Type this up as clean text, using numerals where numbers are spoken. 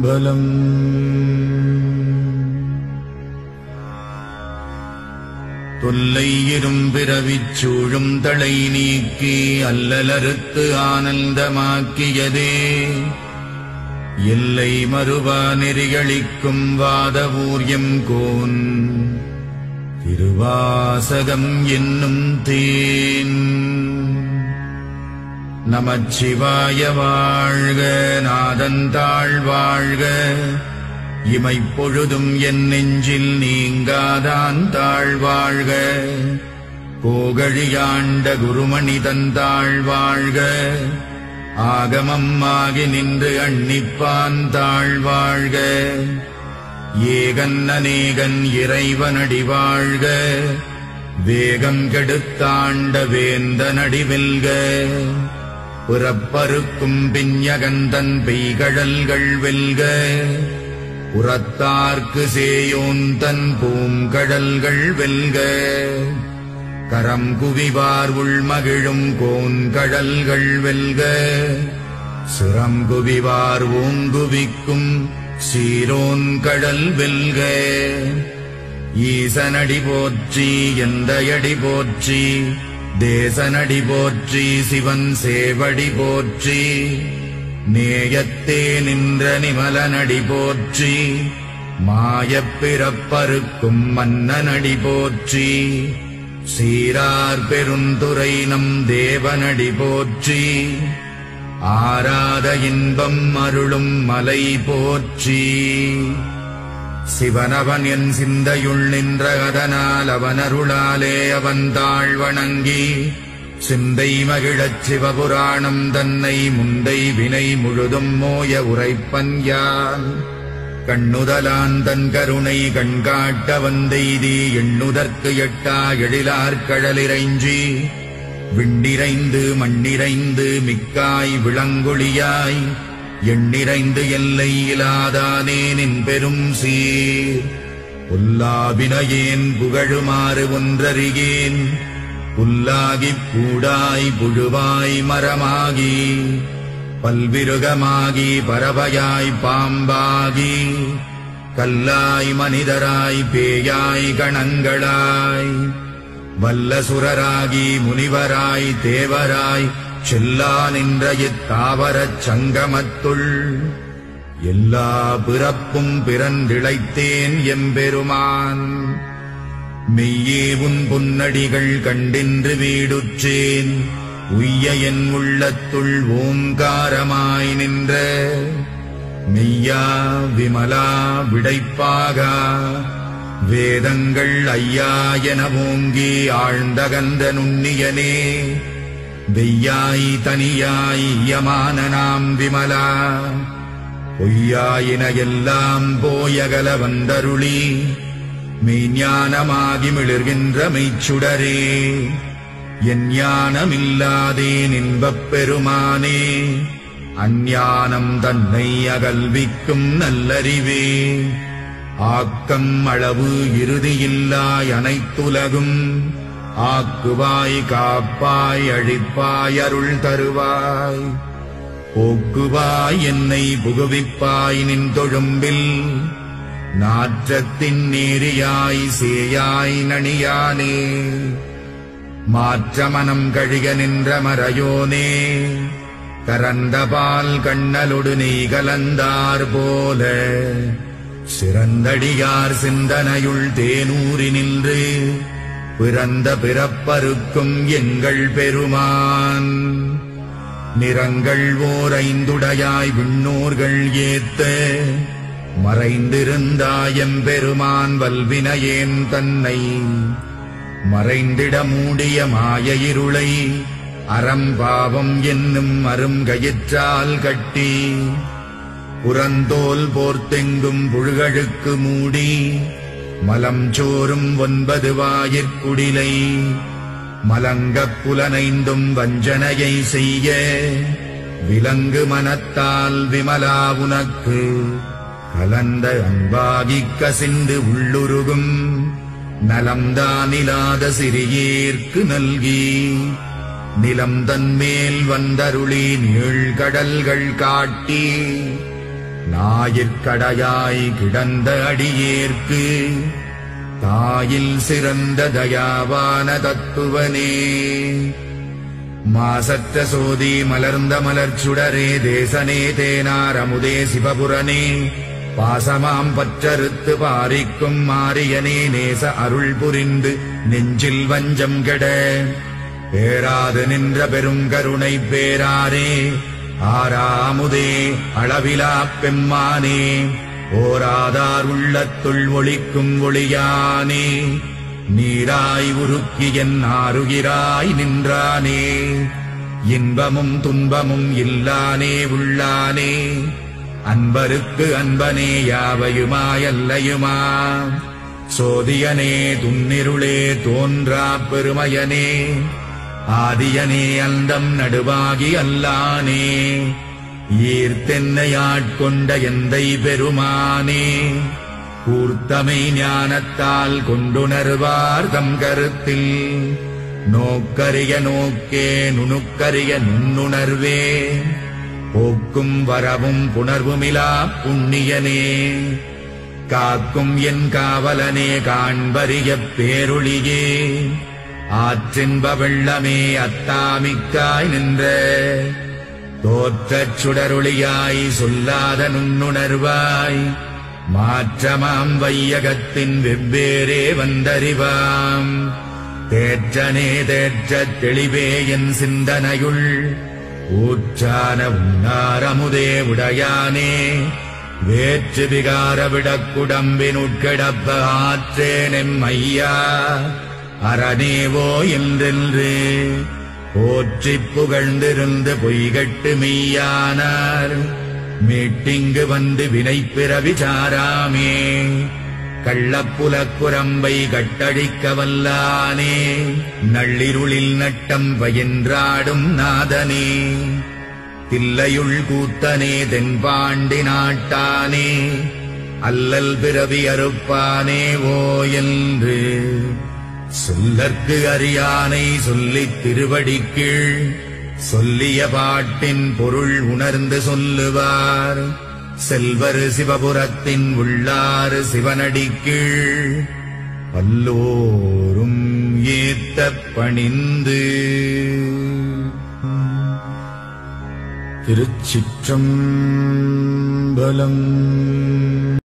திருச்சிற்றம்பலம். தொல்லை இரும்பிறவிச் சூழும் தளை நீக்கி அல்லலறுத்து ஆனந்தமாக்கியதே எல்லை மறுவா நெறிகளிக்கும் வாதவூர்யம் கோன் திருவாசகம் என்னும் தேன். நமச்சிவாய வாழ்க, நாதந்தாள் வாழ்க, இமைப்பொழுதும் என் நெஞ்சில் நீங்காதான் தாழ்வாழ்க. கோகழியாண்ட குருமணி தந்தாள் வாழ்க, ஆகமம் ஆகி நின்று அன்னிப்பான் தாழ்வாழ்க. ஏகன் அநேகன் இறைவனடி வாழ்க, வேகம் கெடுத்தாண்ட வேந்தனடி வெல்க. புறப்பருக்கும் பிஞகந்தன் பெய்கழல்கள் வெல்க, உரத்தார்க்கு சேயோன் தன் பூங்கடல்கள் வெல்க. கரம் குவிவார் உள்மகிழும் கோன்கடல்கள் வெல்க, சிரம் குவிவார் ஓங்குவிக்கும் சீரோன் கடல் வெல்க. ஈசனடி போற்றி, எந்தையடி போற்றி, தேசனடி போற்றி, சிவன் சேவடி போற்றி. நேயத்தே நின்ற நிமலனடி போற்றி, மாயப் பிறப்பறுக்கும் மன்னனடி போற்றி. சீரார் பெருந்துரை நம் தேவனடி போற்றி, ஆராத இன்பம் அருளும் மலை போற்றி. சிவனவன் என் சிந்தையுள் நின்ற அதனால் அவனருளாலே அவன் தாழ் வணங்கி சிந்தை மகிழச் சிவபுராணம் தன்னை முந்தை வினை முழுதும் மோய உரைப்பன் யான். கண்ணுதலான் தன் கருணை கண்காட்ட வந்தெய்தி எண்ணுதற்கு எட்டா எழிலார் கடலிறைஞ்சி விண்ணிறைந்து மண்ணிறைந்து மிக்காய் விளங்கொழியாய் எண்ணிறைந்து எல்லை இலாதானே நின் பெரும் சீர். புல்லாவினையேன் புகழுமாறு ஒன்றறியேன், புல்லாகிப் பூடாய் புழுவாய் மரமாகி பல்விருகமாகி பறவையாய் பாம்பாகி கல்லாய் மனிதராய் பேயாய் கணங்களாய் வல்லசுரராகி முனிவராய் தேவராய் செல்லா நின்ற இத்தாவரச் சங்கமத்துள் எல்லா பிறப்பும் பிறந்திழைத்தேன் எம்பெருமான். மெய்யே உன் பொன்னடிகள் கண்டின்று வீடுற்றேன், உய்ய என் உள்ளத்துள் ஓங்காரமாய் நின்ற மெய்யா விமலா விடைப்பாகா வேதங்கள் ஐயா என ஓங்கி ஆழ்ந்தகந்த நுண்ணியனே. வெய்யாய் தனியாய் யமான நாம் விமலா, பொய்யாயின எல்லாம் போயகல வந்தருளி மெய்ஞானமாகி மிளிர்கின்ற மெய்ச்சுடரே. என் ஞானமில்லாதேன் இன்பப் பெருமானே, அஞ்ஞானம் தன்னை அகல்விக்கும் நல்லறிவே. ஆக்கம் அளவு இறுதியில்லாய் அனைத்துலகும் ஆக்குவாய் காப்பாய் அழிப்பாய் அருள் தருவாய். போக்குவாய் என்னை புகுவிப்பாய் நின் தொழும்பில், நாற்றத்தின் நேரியாய் சேயாய் நணியானே. மாற்றமனம் கழிக நின்ற மறையோனே, கரந்தபால் கண்ணலொடு நெய் கலந்தார் போல சிறந்தடியார் சிந்தனையுள் தேனூறி நின்று பிறந்த பிறப்பருக்கும் எங்கள் பெருமான். நிறங்கள் ஓர் ஐந்துடையாய் விண்ணோர்கள் ஏத்த மறைந்திருந்தாயம் பெருமான் வல்வினையேன் தன்னை மறைந்திட மூடிய மாய இருளை அறம்பாவம் என்னும் அருங்கயிற்றால் கட்டி புறந்தோல் போர்த்தெங்கும் புழுகழுக்கு மூடி மலம் சோறும் 9 வாயிற்குடிலை மலங்கப் புலனைந்தும் வஞ்சனையை செய்ய விலங்கு மனத்தால் விமலா உனக்கு கலந்த அன்பாகிக் கசிந்து உள்ளுருகும் நலம்தானிலாத சிறியேற்கு நல்கி நிலம் தன்மேல் வந்தருளி நீழ்கடல்கள் காட்டி நாயிற்கடையாய் கிடந்த அடியேற்கு தாயில் சிறந்த தயாவான தத்துவனே. மாசற்ற சோதி மலர்ந்த மலர்ச்சுடரே தேசனே தேனார் அமுதே சிவபுரனே பாசமாம் பற்றறுத்து பாரிக்கும் மாரியனே நேச அருள் புரிந்து நெஞ்சில் வஞ்சம் கெட பேராது நின்ற பெருங்கருணை பேராரே ஆராமுதே அளவிலா பெம்மானே ஓராதார் உள்ளத்துள் ஒளிக்கும் ஒளியானே நீராய் உருக்கி என் ஆருகிறாய் நின்றானே இன்பமும் துன்பமும் இல்லானே உள்ளானே அன்பருக்கு அன்பனே யாவையுமாயல்லையுமா சோதியனே துன்னிருளே தோன்றா பெருமையனே ஆதியனே அந்தம் நடுவாகி அல்லானே ஈர்த்தென்னையாட்கொண்ட எந்தை பெருமானே கூர்த்தமை ஞானத்தால் கொண்டுணர்வார் தம் கருத்தில் நோக்கரிய நோக்கே நுணுக்கரிய நுண்ணுணர்வே போக்கும் வரவும் புணர்வுமிலா புண்ணியனே காக்கும் என் காவலனே காண்பரிய பேரொளியே ஆற்றின்ப வெள்ளமே அத்தாமிக்காய் நின்ற தோற்றச் சுடரொளியாய் சொல்லாத நுண்ணுணர்வாய் மாற்றமாம் வையகத்தின் வெவ்வேறே வந்தறிவாம் தேற்றனே தேற்றத் தெளிவே என் சிந்தனையுள் ஊற்றான உன்னாரமுதே உடையானே வேற்று விகார விடக்குடம்பினுட்கிடப்ப ஆற்றேனெம் ஐயா அரணேவோ என்றென்று போற்றிப் புகழ்ந்திருந்து பொய்கட்டு மெய்யானார் மீட்டிங்கு வந்து வினைப்பிறவி சாராமே கள்ளப்புலக்குரம்பை கட்டழிக்க வல்லானே நள்ளிருளில் நட்டம் பயின்றாடும் நாதனே தில்லையுள் கூத்தனே தென்பாண்டி நாட்டானே அல்லல் பிறவி அறுப்பானே ஓ என்று சொல்லற்கு அறியானை சொல்லித் திருவடிக்கீழ் சொல்லிய பாட்டின் பொருள் உணர்ந்து சொல்லுவார் செல்வர் சிவபுரத்தின் உள்ளாறு சிவனடிக்கீழ் பல்லோரும் ஏத்தப் பணிந்து. திருச்சிற்றம்பலம்.